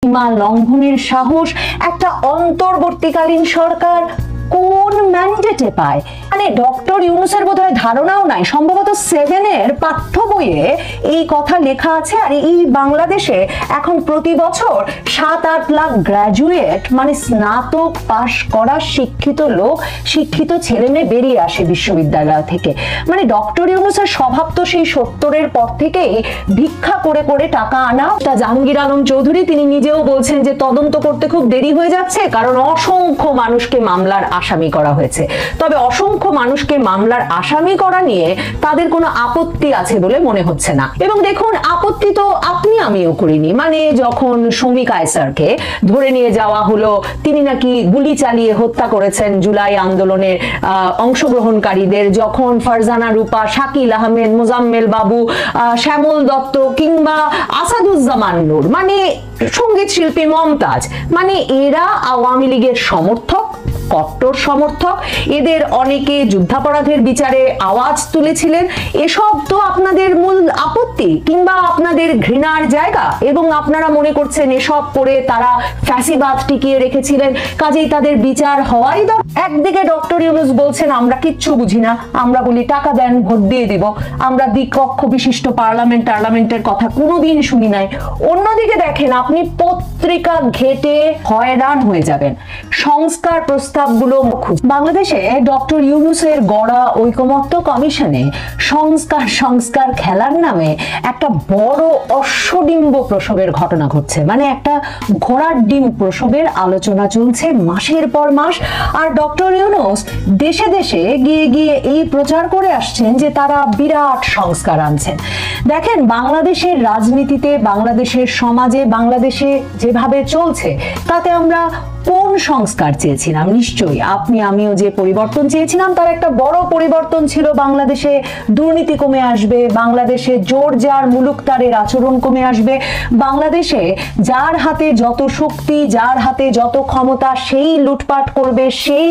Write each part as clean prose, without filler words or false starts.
সীমা লঙ্ঘনের সাহস একটা অন্তর্বর্তীকালীন সরকার কোন ম্যান্ডেটে পায়? মানে ডক্টর ইউনূসের বোধহয় ধারণাও নাই, সম্ভবত 7-এর পাঠ্য বইয়ে এই কথা লেখা আছে। আর এই বাংলাদেশে এখন প্রতি বছর 7-8 লাখ গ্র্যাজুয়েট মানে স্নাতক পাশ করা শিক্ষিত লোক, শিক্ষিত ছেলে মেয়ে বেরিয়ে আসে বিশ্ববিদ্যালয় থেকে। মানে ডক্টর ইউনূসের স্বভাব তো সেই 70-এর পর থেকেই ভিক্ষা করে করে টাকা আনা। তা জাহাঙ্গীর আলম চৌধুরী তিনি নিজেও বলছেন যে তদন্ত করতে খুব দেরি হয়ে যাচ্ছে, কারণ অসংখ্য মানুষকে মামলার আসামি করা হয়েছে। তবে অসংখ্য মানুষকে মামলার আসামি করা নিয়ে তাদের কোনো আপত্তি আছে বলে মনে হচ্ছে না। এবং দেখুন, আপত্তি তো আপনি আমিও করিনি। মানে যখন শমী কায়সারকে ধরে নিয়ে যাওয়া হলো, তিনি নাকি গুলি চালিয়ে হত্যা করেছেন জুলাই আন্দোলনের অংশগ্রহণকারীদের, যখন ফারজানা রূপা, শাকিল আহমেদ, মোজাম্মেল বাবু, শ্যামল দত্ত কিংবা আসাদুজ্জামান নূর, মানে সঙ্গীত শিল্পী মমতাজ, মানে এরা আওয়ামী লীগের সমর্থক, কট্টর সমর্থক, এদের অনেকে যুদ্ধাপরাধের বিচারে আওয়াজ তুলেছিলেন। এসব তো আপনাদের মূল আপত্তি কিংবা আপনাদের ঘৃণার জায়গা, এবং আপনারা মনে করছেন এসব করে তারা ফ্যাসিবাদ টিকিয়ে রেখেছিলেন, কাজেই তাদের বিচার হওয়াই দরকার। একদিকে ডক্টর ইউনূস বলছেন আমরা কিচ্ছু বুঝি না, আমরা বলি টাকা দেন ভোট দিয়ে দিব, আমরা দ্বিকক্ষ বিশিষ্ট টার্লামেন্টের কথা কোনোদিন শুনি নাই। অন্যদিকে দেখেন, আপনি পত্রিকা ঘেটে হয়রান হয়ে যাবেন। সংস্কার প্রস্তাবগুলো বাংলাদেশে ডক্টর ইউনূসের গড়া ঐকমত্য কমিশনে সংস্কার খেলার নামে একটা বড় অশ্বডিম্ব প্রসবের ঘটনা ঘটছে। মানে একটা ঘোড়ার ডিম প্রসবের আলোচনা চলছে মাসের পর মাস। আর ডক্টর ইউনূস দেশে দেশে গিয়ে গিয়ে এই প্রচার করে আসছেন যে তারা বিরাট সংস্কার আনছেন। দেখেন, বাংলাদেশের রাজনীতিতে, বাংলাদেশের সমাজে, বাংলাদেশে যেভাবে চলছে তাতে আমরা কোন সংস্কার চেয়েছিলাম? নিশ্চয়ই আপনি আমিও যে পরিবর্তন চেয়েছিলাম তার একটা বড় পরিবর্তন ছিল বাংলাদেশে দুর্নীতি কমে আসবে, বাংলাদেশে জোর জার মুলুকতারের আচরণ কমে আসবে, বাংলাদেশে যার হাতে যত শক্তি, যার হাতে যত ক্ষমতা সেই লুটপাট করবে, সেই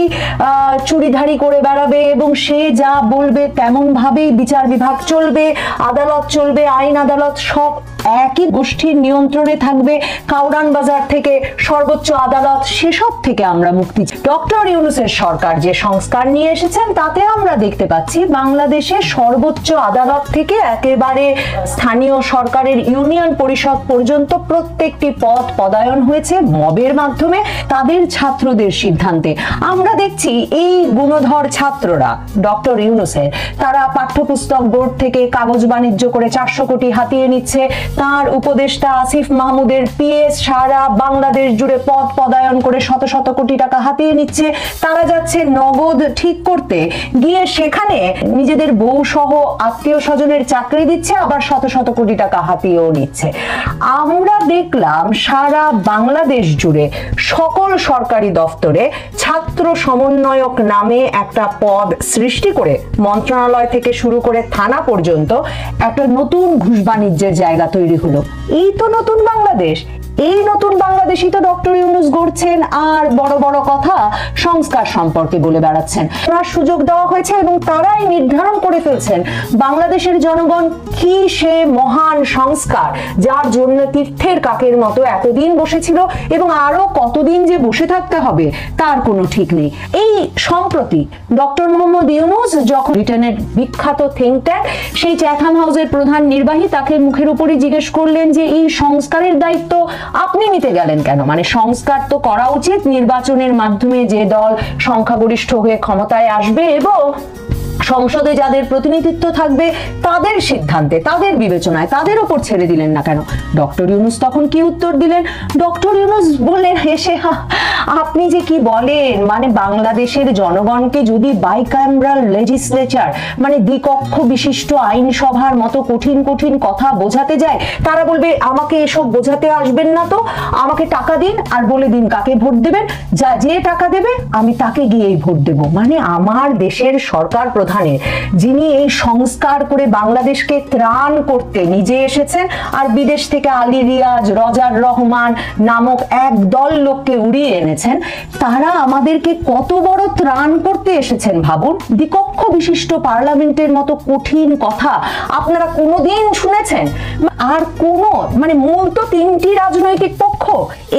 চুরিধারি করে বেড়াবে, এবং সে যা বলবে তেমন ভাবেই বিচার বিভাগ চলবে, আদালত চলবে, আইন আদালত সব একই গোষ্ঠীর নিয়ন্ত্রণে থাকবে। কাউরান বাজার থেকে সর্বোচ্চ আদালত, সেসব থেকে আমরা মুক্তি। ডক্টর ইউনূসের সরকার যে সংস্কার নিয়ে এসেছেন তাতে আমরা দেখতে পাচ্ছি বাংলাদেশের সর্বোচ্চ আদালত থেকে একেবারে স্থানীয় সরকারের ইউনিয়ন পরিষদ পর্যন্ত প্রত্যেকটি পদ পদায়ন হয়েছে মবের মাধ্যমে, তাদের ছাত্রদের সিদ্ধান্তে। আমরা দেখছি এই গুণধর ছাত্ররা ডক্টর ইউনূসের, তারা পাঠ্যপুস্তক বোর্ড থেকে কাগজ বাণিজ্য করে 400 কোটি হাতিয়ে নিচ্ছে। তার উপদেষ্টা আসিফ মাহমুদের পিএস সারা বাংলাদেশ জুড়ে পদ পদায়ন করে শত শত কোটি টাকা হাতিয়ে নিচ্ছে। তারা যাচ্ছে নগদ ঠিক করতে গিয়ে সেখানে নিজেদের বউ সহ আত্মীয় স্বজনের চাকরি দিচ্ছে, আবার শত শত কোটি টাকা হাতিয়েও নিচ্ছে। আমরা দেখলাম সারা বাংলাদেশ জুড়ে সকল সরকারি দপ্তরে ছাত্র সমন্বয়ক নামে একটা পদ সৃষ্টি করে মন্ত্রণালয় থেকে শুরু করে থানা পর্যন্ত একটা নতুন ঘুষ বাণিজ্যের জায়গা তৈরি হলো। এই তো নতুন বাংলাদেশ। এই নতুন বাংলাদেশই তো ডক্টর ইউনূস গড়ছেন, আর বড় বড় কথা সংস্কার সম্পর্কে বলে বেড়াচ্ছেন। তার সুযোগ দেওয়া হয়েছে এবং তারাই নির্ধারণ করে ফেলছেন বাংলাদেশের জনগণ কি সে মহান সংস্কার যার জন্য তীর্থের কাকের মতো এতদিন বসেছিল এবং আরো কতদিন যে বসে থাকতে হবে তার কোনো ঠিক নেই। এই সম্প্রতি ডক্টর মোহাম্মদ ইউনূস যখন ব্রিটেনের বিখ্যাত থিঙ্ক ট্যাঙ্ক সেই চ্যাথাম হাউসের প্রধান নির্বাহী তাকে মুখের উপরই জিজ্ঞেস করলেন যে এই সংস্কারের দায়িত্ব আপনি নিতে গেলেন কেন? মানে সংস্কার তো করা উচিত নির্বাচনের মাধ্যমে যে দল সংখ্যাগরিষ্ঠ হয়ে ক্ষমতায় আসবে এবং সংসদে যাদের প্রতিনিধিত্ব থাকবে তাদের সিদ্ধান্তে, তাদের বিবেচনায়, তাদের উপর ছেড়ে দিলেন না কেন? ডক্টর ইউনূস তখন কি উত্তর দিলেন? ডক্টর ইউনূস বললেন হেসে, আপনি যে কি বলেন, মানে বাংলাদেশের জনগণকে যদি বাইক্যামেরাল লেজিসলেচার মানে দ্বিকক্ষ বিশিষ্ট আইনসভার মতো কঠিন কঠিন কথা বোঝাতে যায়, তারা বলবে আমাকে এসব বোঝাতে আসবেন না, তো আমাকে টাকা দিন আর বলে দিন কাকে ভোট দেবেন, যে টাকা দেবে আমি তাকে গিয়েই ভোট দেব। মানে আমার দেশের সরকার প্রধানের, যিনি এই সংস্কার করে বাংলাদেশকে ত্রাণ করতে নিজে এসেছেন আর বিদেশ থেকে আলী রিয়াজ, রজার রহমান নামক এক দল লোককে উড়িয়ে এনেছেন, তারা আমাদেরকে কত বড় ত্রাণ করতে এসেছেন ভাবুন। দ্বিকক্ষ বিশিষ্ট পার্লামেন্টের মতো কঠিন কথা আপনারা কোনোদিন শুনেছেন? আর কোনো মানে মূল তো তিনটি রাজনৈতিক পক্ষ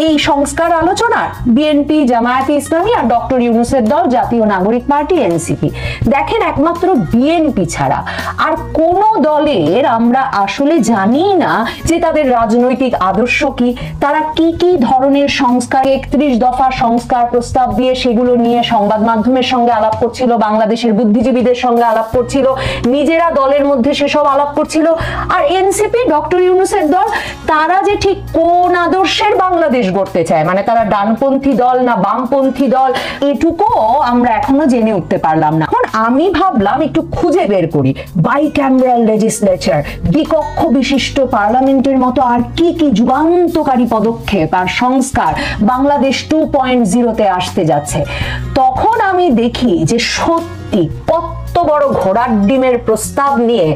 এই সংস্কার আলোচনা, বিএনপি, জামায়াতে ইসলামী আর ডক্টর ইউনূসের দল জাতীয় নাগরিক পার্টি এনসিপি। দেখেন একমাত্র বিএনপি ছাড়া আর কোন দলের আমরা আসলে জানি না যে তাদের রাজনৈতিক আদর্শ কি, তারা কি কি ধরনের সংস্কার 31 দফা সংস্কার প্রস্তাব দিয়ে সেগুলো নিয়ে সংবাদ মাধ্যমের সঙ্গে আলাপ করছিল, বাংলাদেশের বুদ্ধিজীবীদের সঙ্গে আলাপ করছিল, নিজেরা দলের মধ্যে সেসব আলাপ করছিল। আর এনসিপি ডক্টর ইউনূসের দল, তারা যে ঠিক কোন আদর্শের বাংলাদেশ গড়তে চায়, মানে তারা ডানপন্থী দল না বামপন্থী দল, এটুকুও আমরা এখনো জেনে উঠতে পারলাম না। এখন আমি ভাবলাম একটু খুঁজে বের করি বাইক্যামেরাল লেজিসলেচার, দ্বিকক্ষ বিশিষ্ট পার্লামেন্টের মতো আর কি কি যুগান্তকারী পদক্ষেপ আর সংস্কার বাংলাদেশ 2.0-তে আসতে যাচ্ছে। তখন আমি দেখি যে সত্যি কত বড় ঘোড়ার ডিমের প্রস্তাব নিয়ে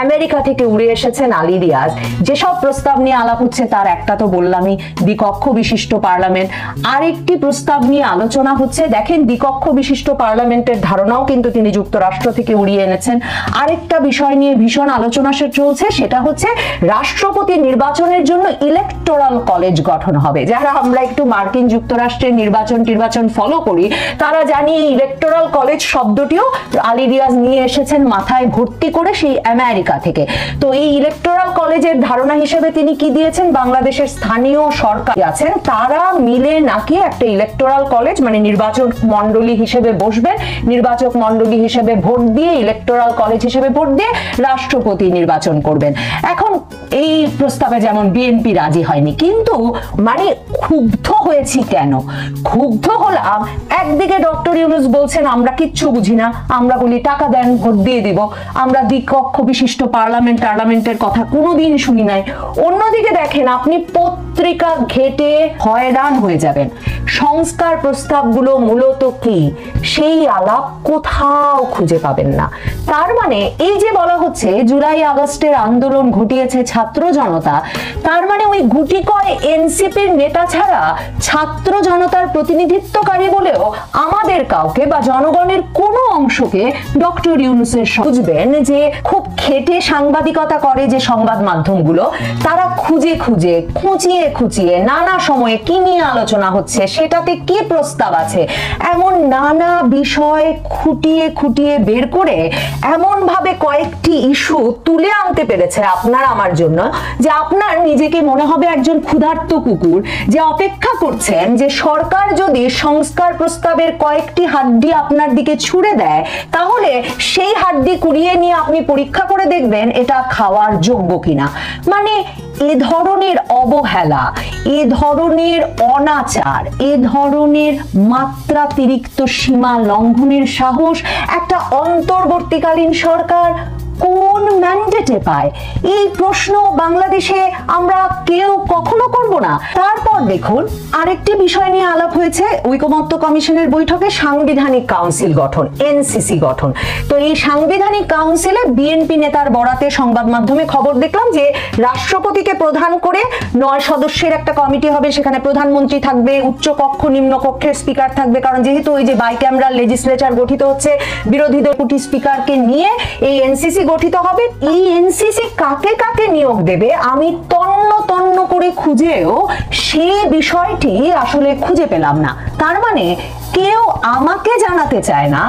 আমেরিকা থেকে উড়ে এসেছেন আলী রিয়াজ। যেসব প্রস্তাব নিয়ে আলাপ হচ্ছে তার একটা তো বললামই, দ্বিকক্ষ বিশিষ্ট পার্লামেন্ট। আরেকটি প্রস্তাব নিয়ে আলোচনা হচ্ছে, দেখেন দ্বিকক্ষ বিশিষ্ট পার্লামেন্টের ধারণাও কিন্তু তিনি যুক্তরাষ্ট্র থেকে উড়িয়ে এনেছেন। আরেকটা বিষয় নিয়ে ভীষণ আলোচনা চলছে, সেটা হচ্ছে রাষ্ট্রপতি নির্বাচনের জন্য ইলেকটোরাল কলেজ গঠন হবে। যারা আমরা একটু মার্কিন যুক্তরাষ্ট্রের নির্বাচন ফলো করি তারা জানি এই ইলেকটোরাল কলেজ শব্দটিও আলী রিয়াজ নিয়ে এসেছেন মাথায় ভর্তি করে সেই আমেরিকা থেকে। তো এই ইলেকটোরাল কলেজের ধারণা হিসেবে তিনি কি দিয়েছেন, বাংলাদেশের স্থানীয় সরকার আছেন তারা মিলে নাকি একটা ইলেকটোরাল কলেজ মানে নির্বাচক মন্ডলী হিসেবে বসবেন, নির্বাচক মন্ডলী হিসেবে ভোট দিয়ে, ইলেকটোরাল কলেজ হিসেবে ভোট দিয়ে রাষ্ট্রপতি নির্বাচন করবেন। এখন এই প্রস্তাবে যেমন বিএনপি রাজি হয়নি, কিন্তু মানে ক্ষুব্ধ হয়েছি কেন? ক্ষুব্ধ হলাম, একদিকে ডক্টর ইউনূস বলছেন আমরা কিচ্ছু বুঝি না, আমরা বলি টাকা দেন ভোট দিয়ে দিব, আমরা দ্বিকক্ষ বিশিষ্ট পার্লামেন্টের কথা কোনোদিন শুনি নাই। অন্যদিকে দেখেন আপনি পত্রিকা ঘেটে হয়রান হয়ে যাবেন, সংস্কার প্রস্তাবগুলো মূলত কি সেই আলাপ কোথাও খুঁজে পাবেন না। তার মানে এই যে বলা হচ্ছে জুলাই আগস্টের আন্দোলন ঘটিয়েছে ছাত্র জনতা, তার মানে ওই গুটি কয় এনসিপির নেতা ছাড়া ছাত্র জনতার প্রতিনিধিত্বকারী বলেও আমাদের কাউকে বা জনগণের কোনো অংশকে ডক্টর ইউনূসের বুঝবেন যে খুব খেটে সাংবাদিকতা করে যে সংবাদ মাধ্যমগুলো, তারা খুঁজে খুঁচিয়ে নানা সময়ে কি নিয়ে আলোচনা হচ্ছে, সেটাতে কি প্রস্তাব আছে, এমন নানা বিষয় খুঁটিয়ে বের করে এমন ভাবে কয়েকটি ইস্যু তুলে আনতে পেরেছে আপনার আমার জন্য যে আপনার নিজেকে মনে হবে একজন ক্ষুধার্ত কুকুর যে অপেক্ষা করছেন যে সরকার যদি সংস্কার প্রস্তাবের কয়েকটি হাড্ডি আপনার দিকে ছুড়ে দেয় তাহলে সেই হাড্ডি কুড়িয়ে নিয়ে আপনি পরীক্ষা করে দেখবেন এটা খাওয়ার যোগ্য কিনা। মানে এ ধরনের অবহেলা, এ ধরনের অনাচার, এ ধরনের মাত্রাতিরিক্ত সীমা লঙ্ঘনের সাহস একটা অন্তর্বর্তীকালীন সরকার কোন ম্যান্ডেটে পায়? এই প্রশ্ন বাংলাদেশে আমরা কেউ কখনো করব না। তারপর দেখুন আরেকটি বিষয় নিয়ে আলাপ হয়েছে ঐকমত্য কমিশনের বৈঠকে, সাংবিধানিক কাউন্সিল গঠন, এনসিসি গঠন। তো এই সাংবিধানিক কাউন্সিলে বিএনপি নেতার বরাতে সংবাদ মাধ্যমে খবর দেখলাম যে রাষ্ট্রপতিকে প্রধান করে 9 সদস্যের একটা কমিটি হবে, সেখানে প্রধানমন্ত্রী থাকবে, উচ্চ কক্ষ নিম্ন কক্ষের স্পিকার থাকবে, কারণ যেহেতু ওই যে বাইক্যামেরাল লেজিসলেচার গঠিত হচ্ছে, বিরোধী ডেপুটি স্পিকারকে নিয়ে এই এনসিসি গঠিত হবে। এই এনসিসি কাকে নিয়োগ দেবে আমি তন্ন করে খুঁজেও সে বিষয়টি আসলে খুঁজে পেলাম না। তার মানে কেউ আমাকে জানাতে চায় না,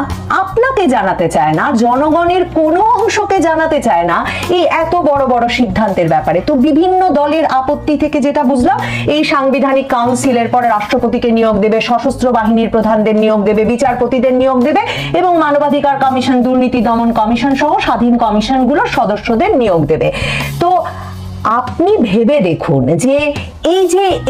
আপনাকে জানাতে চায় না, জনগণের কোনো অংশকে জানাতে চায় না এই এত বড় সিদ্ধান্তের ব্যাপারে। তো বিভিন্ন দলের আপত্তি থেকে যেটা বুঝলাম, এই সাংবিধানিক কাউন্সিলের পরে রাষ্ট্রপতিকে নিয়োগ দেবে, সশস্ত্র বাহিনীর প্রধানদের নিয়োগ দেবে, বিচারপতিদের নিয়োগ দেবে এবং মানবাধিকার কমিশন, দুর্নীতি দমন কমিশন সহ স্বাধীন কমিশনগুলোর সদস্যদের নিয়োগ দেবে। তো আপনি ভেবে দেখুন যে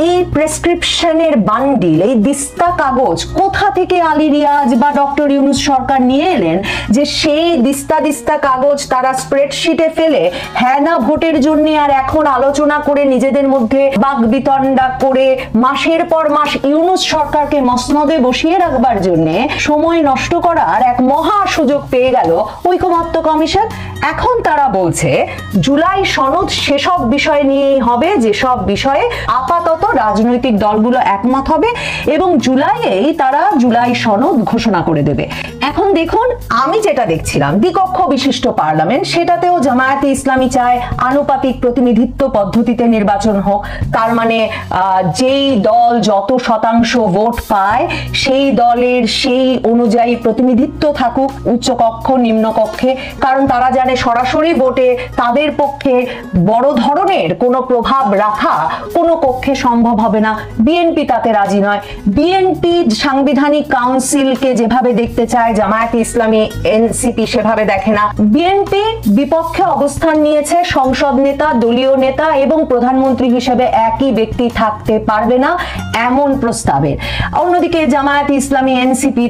এই প্রেসক্রিপশনের বান্ডিল, এই দিস্তা কাগজ কোথা থেকে আলী রিয়াজ বা ডক্টর ইউনূস সরকার নিয়ে এলেন যে সেই দিস্তা কাগজ তারা স্প্রেডশিটে ফেলে হ্যাঁ না ভোটের জন্য আর এখন আলোচনা করে নিজেদের মধ্যে বাকবিতণ্ডা করে মাসের পর মাস ইউনূস সরকারকে মসনদে বসিয়ে রাখবার জন্য সময় নষ্ট করার এক মহা সুযোগ পেয়ে গেল ঐকমত্য কমিশন। এখন তারা বলছে জুলাই সনদ সেসব বিষয় নিয়েই হবে যেসব বিষয়ে আপাতত রাজনৈতিক দলগুলো একমত হবে এবং জুলাইয়েই তারা জুলাই সনদ ঘোষণা করে দেবে। এখন দেখুন, আমি যেটা দেখছিলাম দ্বিকক্ষ বিশিষ্ট পার্লামেন্ট, সেটাতেও জামায়াতে ইসলামী চায় আনুপাতিক প্রতিনিধিত্ব পদ্ধতিতে নির্বাচন হোক। তার মানে যেই দল যত শতাংশ ভোট পায় সেই দলের সেই অনুযায়ী প্রতিনিধিত্ব থাকুক উচ্চকক্ষ নিম্নকক্ষে, কারণ তারা জানে সরাসরি ভোটে তাদের পক্ষে বড় ধরনের কোনো প্রভাব রাখা কোনো কক্ষে সম্ভব হবে না। বিএনপি তাতে রাজি নয়। বিএনপি সাংবিধানিক কাউন্সিলকে যেভাবে দেখতে চায় জামায়াতে ইসলামী এনসিপি সেভাবে দেখে না। বিএনপি বিপক্ষে অবস্থান নিয়েছে, সংসদ নেতা, দলীয় নেতা এবং প্রধানমন্ত্রী হিসেবে একই ব্যক্তি থাকতে পারবে না এমন প্রস্তাবের। অন্যদিকে জামায়াতে ইসলামী এনসিপি